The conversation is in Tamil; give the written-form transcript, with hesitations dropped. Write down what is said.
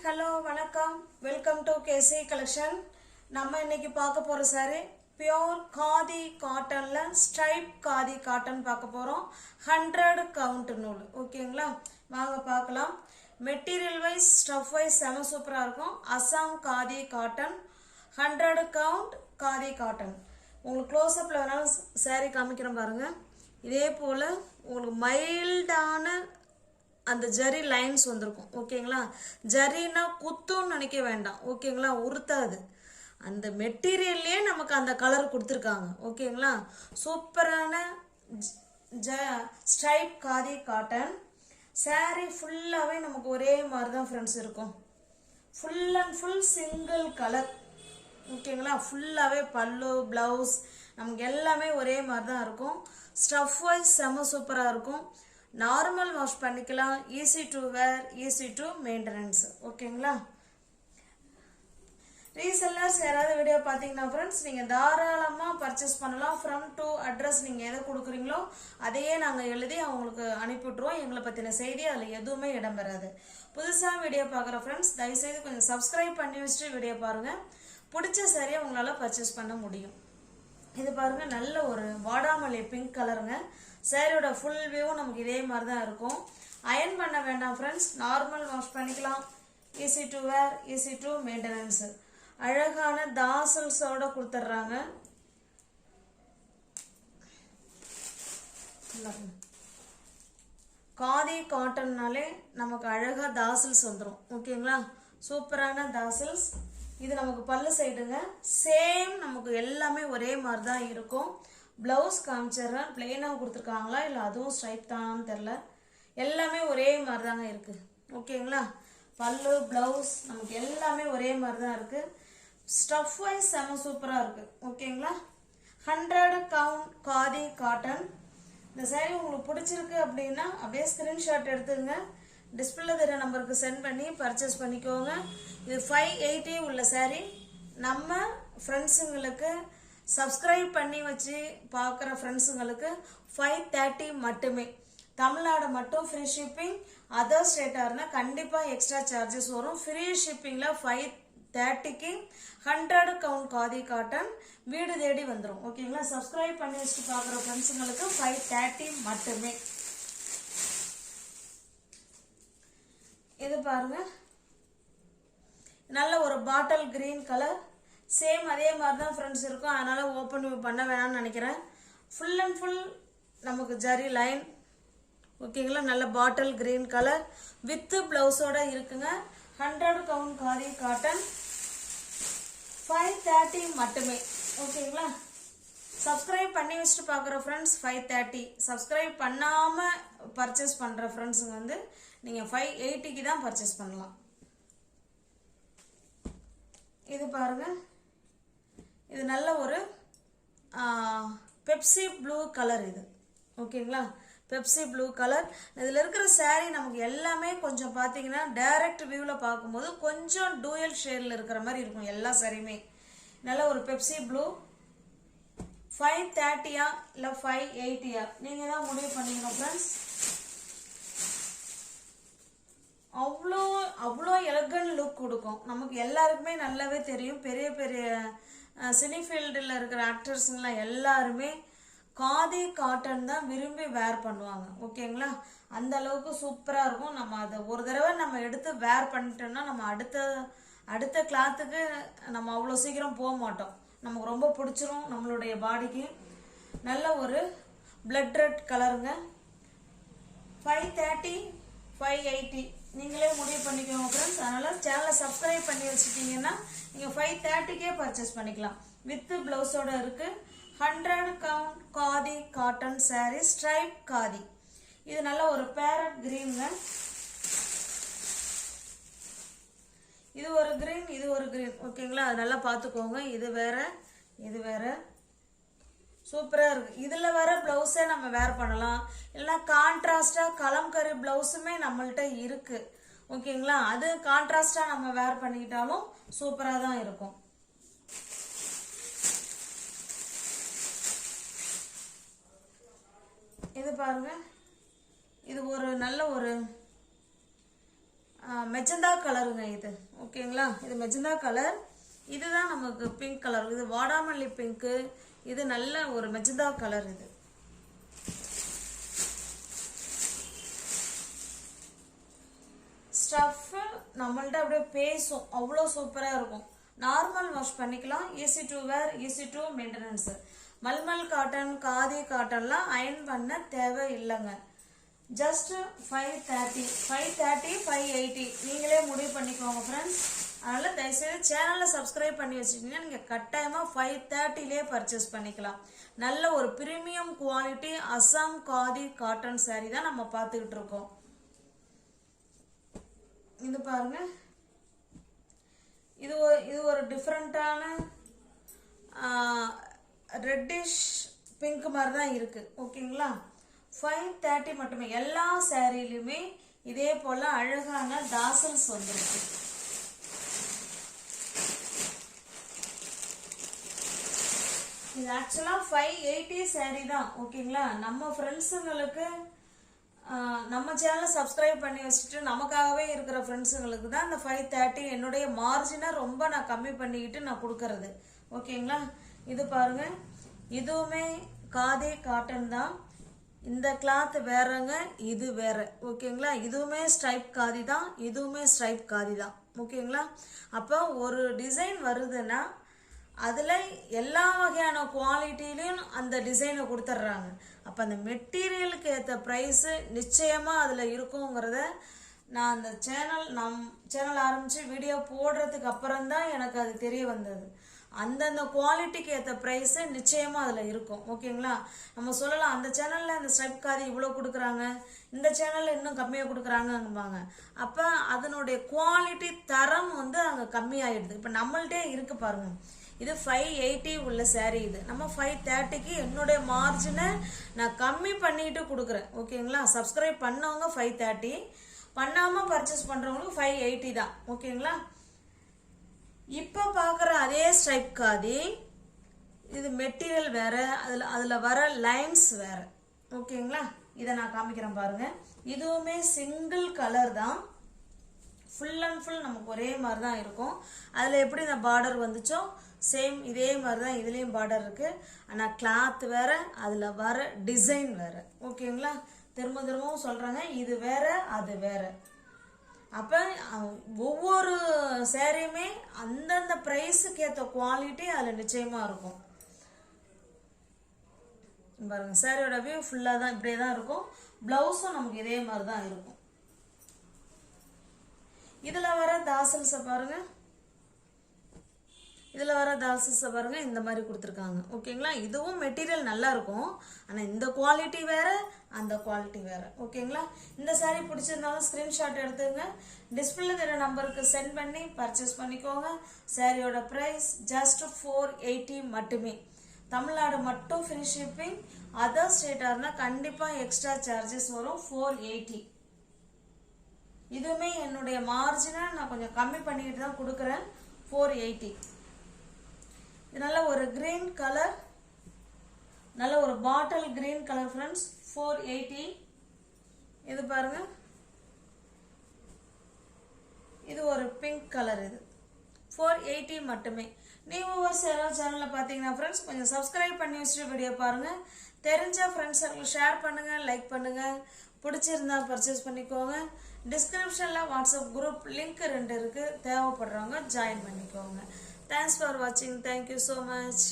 hello, வணக்கம். Welcome to KC collection. நம்ம இன்னைக்கு பார்க்க போற saree pure khadi cottonல stripe khadi cotton பார்க்க போறோம். 100 count நூல். ஓகேங்களா? வாங்க பார்க்கலாம். Material wise, stuff wise செம சூப்பரா இருக்கும். Assam khadi cotton 100 count khadi cotton. உங்களுக்கு க்ளோஸ் அப்ல வேணாலும் saree காமிக்கிறேன் பாருங்க. இதே போல உங்களுக்கு மைல்டான அந்த ஜரி லைன்ஸ் வந்திருக்கும். ஓகேங்களா? ஜரினா குத்துன்னு நினைக்க வேண்டாம். ஓகேங்களா? உறுத்தாது. அந்த மெட்டீரியல்லே நமக்கு அந்த கலர் கொடுத்துருக்காங்க. ஓகேங்களா? சூப்பரான ஸ்ட்ரைப் காதி காட்டன் saree ஃபுல்லாகவே நமக்கு ஒரே மாதிரி தான் ஃப்ரெண்ட்ஸ் இருக்கும். Full and full single colour. ஓகேங்களா? ஃபுல்லாகவே பல்லு ப்ளவுஸ் நமக்கு எல்லாமே ஒரே மாதிரி தான் இருக்கும். ஸ்டஃப் வைஸ் செம்ம சூப்பராக இருக்கும். நார்மல் வாஷ் பண்ணிக்கலாம். Easy to wear, easy to maintenance. ஓகேங்களா? ரீசெல்லர்ஸ் யாராவது வீடியோ பார்த்தீங்கன்னா ஃப்ரெண்ட்ஸ் நீங்கள் தாராளமாக பர்ச்சேஸ் பண்ணலாம். ஃப்ரம் டு அட்ரஸ் நீங்கள் எதை கொடுக்குறீங்களோ அதையே நாங்கள் எழுதி அவங்களுக்கு அனுப்பிவிட்ருவோம். எங்களை பற்றின செய்தி அதில் எதுவுமே இடம்பெறாது. புதுசாக வீடியோ பார்க்குற ஃப்ரெண்ட்ஸ் தயவுசெய்து கொஞ்சம் சப்ஸ்கிரைப் பண்ணி வச்சுட்டு வீடியோ பாருங்கள். பிடிச்ச சரியாக உங்களால் பர்ச்சேஸ் பண்ண முடியும். இது பாருங்க, நல்ல ஒரு வாடாமல்லி பிங்க் கலருங்க. சேரியோட ஃபுல் வியூவும் நமக்கு இதே மாதிரி தான் இருக்கும். அயன் பண்ண வேண்டாம் ஃப்ரெண்ட்ஸ், நார்மல் வாஷ் பண்ணிக்கலாம். Easy to wear, easy to maintenance. அழகான தாசல்ஸோட கொடுத்துட்றாங்க. காதி காட்டன்னாலே நமக்கு அழகா தாசல்ஸ் வந்துடும். ஓகேங்களா? சூப்பரான தாசல்ஸ். இது நமக்கு பல்லு சைடுங்க. சேம் நமக்கு எல்லாமே ஒரே மாதிரி தான் இருக்கும். பிளவுஸ் காமிச்சிடுறேன். பிளெயினாக கொடுத்துருக்காங்களா இல்லை அதுவும் ஸ்ட்ரைப் தானான்னு தெரில. எல்லாமே ஒரே மாதிரி தாங்க இருக்கு. ஓகேங்களா? பல்லு பிளவுஸ் நமக்கு எல்லாமே ஒரே மாதிரி தான் இருக்கு. ஸ்டஃப் வைஸ் செம சூப்பராக இருக்கு. ஓகேங்களா? 100 கவுண்ட் காதி காட்டன். இந்த saree உங்களுக்கு பிடிச்சிருக்கு அப்படின்னா அப்படியே ஸ்கிரீன்ஷாட் எடுத்துங்க. டிஸ்பிளே தெரிய நம்பருக்கு சென்ட் பண்ணி பர்ச்சேஸ் பண்ணிக்கோங்க. இது 580 உள்ள saree. நம்ம ஃப்ரெண்ட்ஸுங்களுக்கு சப்ஸ்கிரைப் பண்ணி வச்சு பார்க்குற ஃப்ரெண்ட்ஸுங்களுக்கு 530 மட்டுமே. தமிழ்நாடு மட்டும் ஃப்ரீ ஷிப்பிங். அதர் ஸ்டேட்டாக இருந்தால் கண்டிப்பாக எக்ஸ்ட்ரா சார்ஜஸ் வரும். ஃப்ரீ ஷிப்பிங்கில் 530க்கு 100 கவுண்ட் காதி காட்டன் வீடு தேடி வந்துடும். ஓகேங்களா? சப்ஸ்கிரைப் பண்ணி வச்சுட்டு பார்க்குற ஃப்ரெண்ட்ஸுங்களுக்கு 530 மட்டுமே. இது பாருங்க, நல்ல ஒரு பாட்டில் கிரீன் கலர். சேம் அதே மாதிரி தான் ஃப்ரெண்ட்ஸ் இருக்கும். அதனால ஓப்பன் பண்ண வேணாம்னு நினைக்கிறேன். ஃபுல் அண்ட் ஃபுல் நமக்கு ஜரி லைன். ஓகேங்களா? நல்ல பாட்டில் கிரீன் கலர் வித் பிளவுஸோட இருக்குங்க. 100 கவுண்ட் காதி காட்டன் 530 மட்டுமே. ஓகேங்களா? சப்ஸ்கிரைப் பண்ணி வச்சுட்டு பார்க்குற ஃப்ரெண்ட்ஸ் 530. சப்ஸ்கிரைப் பண்ணாமல் பர்ச்சேஸ் பண்ணுற ஃப்ரெண்ட்ஸுங்க வந்து நீங்கள் 580க்கு தான் பர்ச்சேஸ் பண்ணலாம். இது பாருங்க, இது நல்ல ஒரு பெப்சி ப்ளூ கலர். இது ஓகேங்களா? Pepsi blue colour. இதில் இருக்கிற saree நமக்கு எல்லாமே கொஞ்சம் பார்த்தீங்கன்னா டைரக்ட் வியூவில் பார்க்கும்போது கொஞ்சம் டூயல் ஷேடில் இருக்கிற மாதிரி இருக்கும். எல்லா சாரியுமே நல்ல ஒரு பெப்சி ப்ளூ. 530யா இல்லை 580யா நீங்கள் தான் முடிவு பண்ணிக்கணும் ஃப்ரெண்ட்ஸ். அவ்வளோ அவ்வளோ எலகன்ட் லுக் கொடுக்கும். நமக்கு எல்லாருக்குமே நல்லாவே தெரியும். பெரிய பெரிய சினி ஃபீல்டில் இருக்கிற ஆக்டர்ஸுங்களாம் எல்லாருமே காதி காட்டன் தான் விரும்பி வேர் பண்ணுவாங்க. ஓகேங்களா? அந்த அளவுக்கு சூப்பராக இருக்கும். நம்ம அதை ஒரு தடவை நம்ம எடுத்து வேர் பண்ணிட்டோம்னா நம்ம அடுத்த கிளாத்துக்கு நம்ம அவ்வளோ சீக்கிரம் போக மாட்டோம். நமக்கு ரொம்ப பிடிச்சிரும் நம்மளுடைய பாடிக்கு. நல்ல ஒரு பிளட் ரெட் கலருங்க. 530 580 நீங்களே முடிவு பண்ணிக்கோங்க ஃப்ரெண்ட்ஸ். அதனால் சேனலை சப்ஸ்கிரைப் பண்ணி வச்சுட்டீங்கன்னா நீங்கள் 530க்கே பர்ச்சேஸ் பண்ணிக்கலாம். வித் ப்ளவுஸோட இருக்குது. 100 count khadi cotton saree stripe khadi. இது நல்ல ஒரு பேரட் கிரீனுங்க. இது ஒரு கிரீன், இது ஒரு கிரீன். ஓகேங்களா? அது நல்லா பார்த்துக்கோங்க. இது வேற, இது வேற. சூப்பராக இருக்குது. இதில் வர ப்ளவுஸே நம்ம வேர் பண்ணலாம். இல்லைனா கான்ட்ராஸ்டாக கலம்கரி ப்ளவுஸுமே நம்மள்கிட்ட இருக்குது. ஓகேங்களா? அது கான்ட்ராஸ்டாக நம்ம வேர் பண்ணிக்கிட்டாலும் சூப்பராக தான் இருக்கும். இது பாருங்க, இது ஒரு நல்ல ஒரு மெஜந்தா கலருங்க இது. ஓகேங்களா, இது மெஜந்தா கலர். இதுதான் நமக்கு பிங்க் கலர். இது வாடாமல்லி பிங்க்கு. இது நல்ல ஒரு மெஜந்தா கலர். இது ஸ்டஃப் நம்மள்ட்ட அப்படியே பேசும், அவ்வளோ சூப்பராக இருக்கும். நார்மல் வாஷ் பண்ணிக்கலாம். Easy to wear, easy to maintenance. Malmal cotton, khadi காட்டன்லாம் அயன் பண்ண தேவை இல்லைங்க. ஜஸ்ட் 530, 530, 580 நீங்களே முடிவு பண்ணிக்கோங்க ஃப்ரெண்ட்ஸ். அதனால் தயவுசெய்து சேனலில் சப்ஸ்கிரைப் பண்ணி வச்சுக்கிட்டீங்கன்னா நீங்கள் கட்டாயமாக 530லே பர்ச்சேஸ் பண்ணிக்கலாம். நல்ல ஒரு premium quality Assam khadi cotton sari தான் நம்ம பார்த்துக்கிட்டு இருக்கோம். இது பாருங்க, இது ஒரு டிஃப்ரெண்ட்டான ரெட்டிஷ் பிங்க் மாதிரி தான் இருக்கு. ஓகேங்களா, 530 மட்டுமே. எல்லா சாரிலையுமே இதே போல அழகான தாசல்ஸ் வந்துருக்கு. இது ஆக்சுவலா 580 சாரி தான். ஓகேங்களா, நம்ம ஃப்ரெண்ட்ஸுங்களுக்கு நம்ம சேனலை சப்ஸ்கிரைப் பண்ணி வச்சுட்டு நமக்காகவே இருக்கிற ஃப்ரெண்ட்ஸுங்களுக்கு தான் இந்த 530 என்னுடைய மார்ஜினை ரொம்ப நான் கம்மி பண்ணிக்கிட்டு நான் கொடுக்கறது. ஓகேங்களா, இது பாருங்க, இதுவுமே காதி காட்டன் தான். இந்த கிளாத் வேறங்க, இது வேற. ஓகேங்களா, இதுவுமே ஸ்ட்ரைப் காதி தான், இதுவுமே ஸ்ட்ரைப் காதி தான். ஓகேங்களா, அப்போ ஒரு டிசைன் வருதுன்னா அதில் எல்லா வகையான குவாலிட்டிலையும் அந்த டிசைனை கொடுத்துட்றாங்க. அப்போ அந்த மெட்டீரியலுக்கு ஏற்ற ப்ரைஸு நிச்சயமாக அதில் இருக்குங்கிறத நான் அந்த சேனல் ஆரம்பித்து வீடியோ போடுறதுக்கு அப்புறம்தான் எனக்கு அது தெரிய வந்தது. அந்தந்த குவாலிட்டிக்கு ஏற்ற ப்ரைஸு நிச்சயமாக அதில் இருக்கும். ஓகேங்களா, நம்ம சொல்லலாம் அந்த சேனலில் இந்த ஸ்ட்ரைப் காதி இவ்வளோ கொடுக்குறாங்க, இந்த சேனலில் இன்னும் கம்மியாக கொடுக்குறாங்கம்பாங்க. அப்போ அதனுடைய குவாலிட்டி தரம் வந்து அங்கே கம்மியாயிடுது. இப்போ நம்மள்டே இருக்கு பாருங்க, இது 580 உள்ள சாரீ. இது நம்ம 530க்கு என்னுடைய மார்ஜினை நான் கம்மி பண்ணிட்டு கொடுக்குறேன். ஓகேங்களா, சப்ஸ்கிரைப் பண்ணவங்க 530, பண்ணாமல் பர்ச்சேஸ் பண்ணுறவங்களுக்கு 580 தான். ஓகேங்களா, இப்போ பார்க்குற அதே ஸ்ட்ரைப் காதி, இது மெட்டீரியல் வேற, அதில் வர லைன்ஸ் வேற. ஓகேங்களா, இதை நான் காமிக்கிறேன் பாருங்க. இதுவுமே சிங்கிள் கலர் தான், ஃபுல் அண்ட் ஃபுல் நமக்கு ஒரே மாதிரி தான் இருக்கும். அதில் எப்படி இந்த பார்டர் வந்துச்சோ சேம் இதே மாதிரி தான் இதுலேயும் பார்டர் இருக்குது. ஆனால் கிளாத் வேற, அதில் வர டிசைன் வேற. ஓகேங்களா, திரும்பவும் சொல்கிறேங்க, இது வேற அது வேற. அப்போ ஒவ்வொரு சேரீயுமே அந்தந்த ப்ரைஸுக்கு ஏற்ற குவாலிட்டி அதில் நிச்சயமாக இருக்கும். பாருங்க, சாரியோட வியூ ஃபுல்லாக தான் இப்படியே தான் இருக்கும். ப்ளவுஸும் நமக்கு இதே மாதிரி தான் இருக்கும். இதில் வர தாசல்ஸை பாருங்க, இதில் வர தாசல்ஸை பாருங்க, இந்த மாதிரி கொடுத்துருக்காங்க. ஓகேங்களா, இதுவும் மெட்டீரியல் நல்லா இருக்கும். ஆனால் இந்த குவாலிட்டி வேற, அந்த குவாலிட்டி வேற. ஓகேங்களா, இந்த சாரீ பிடிச்சிருந்தாலும் ஸ்க்ரீன்ஷாட் எடுத்துங்க, டிஸ்பிளே தர நம்பருக்கு சென்ட் பண்ணி பர்ச்சேஸ் பண்ணிக்கோங்க. சாரியோட ப்ரைஸ் ஜஸ்ட் 480 மட்டுமே. தமிழ்நாடு மட்டும் ஃப்ரீ ஷிப்பிங். அதர் ஸ்டேட்டாக இருந்தால் கண்டிப்பாக எக்ஸ்ட்ரா சார்ஜஸ் வரும். 480. இதுவுமே என்னுடைய மார்ஜினை நான் கொஞ்சம் கம்மி பண்ணிக்கிட்டு தான் கொடுக்குறேன். 480. இது நல்ல ஒரு கிரீன் கலர், நல்ல ஒரு பாட்டில் கிரீன் கலர் ஃப்ரெண்ட்ஸ். 480. இது பாருங்க, இது ஒரு பிங்க் கலர். இது 480 மட்டுமே. நியூவர்ஸ் யாராவது சேனலில் பார்த்தீங்கன்னா ஃப்ரெண்ட்ஸ் கொஞ்சம் சப்ஸ்கிரைப் பண்ணி வச்சுட்டு வீடியோ பாருங்கள். தெரிஞ்ச ஃப்ரெண்ட்ஸ் ஷேர் பண்ணுங்கள், லைக் பண்ணுங்கள். பிடிச்சிருந்தா பர்ச்சேஸ் பண்ணிக்கோங்க. டிஸ்கிரிப்ஷனில் வாட்ஸ்அப் குரூப் லிங்க் 2 இருக்குது, தேவைப்படுறவங்க ஜாயின் பண்ணிக்கோங்க. தேங்க்ஸ் ஃபார் வாட்சிங். Thank you so much.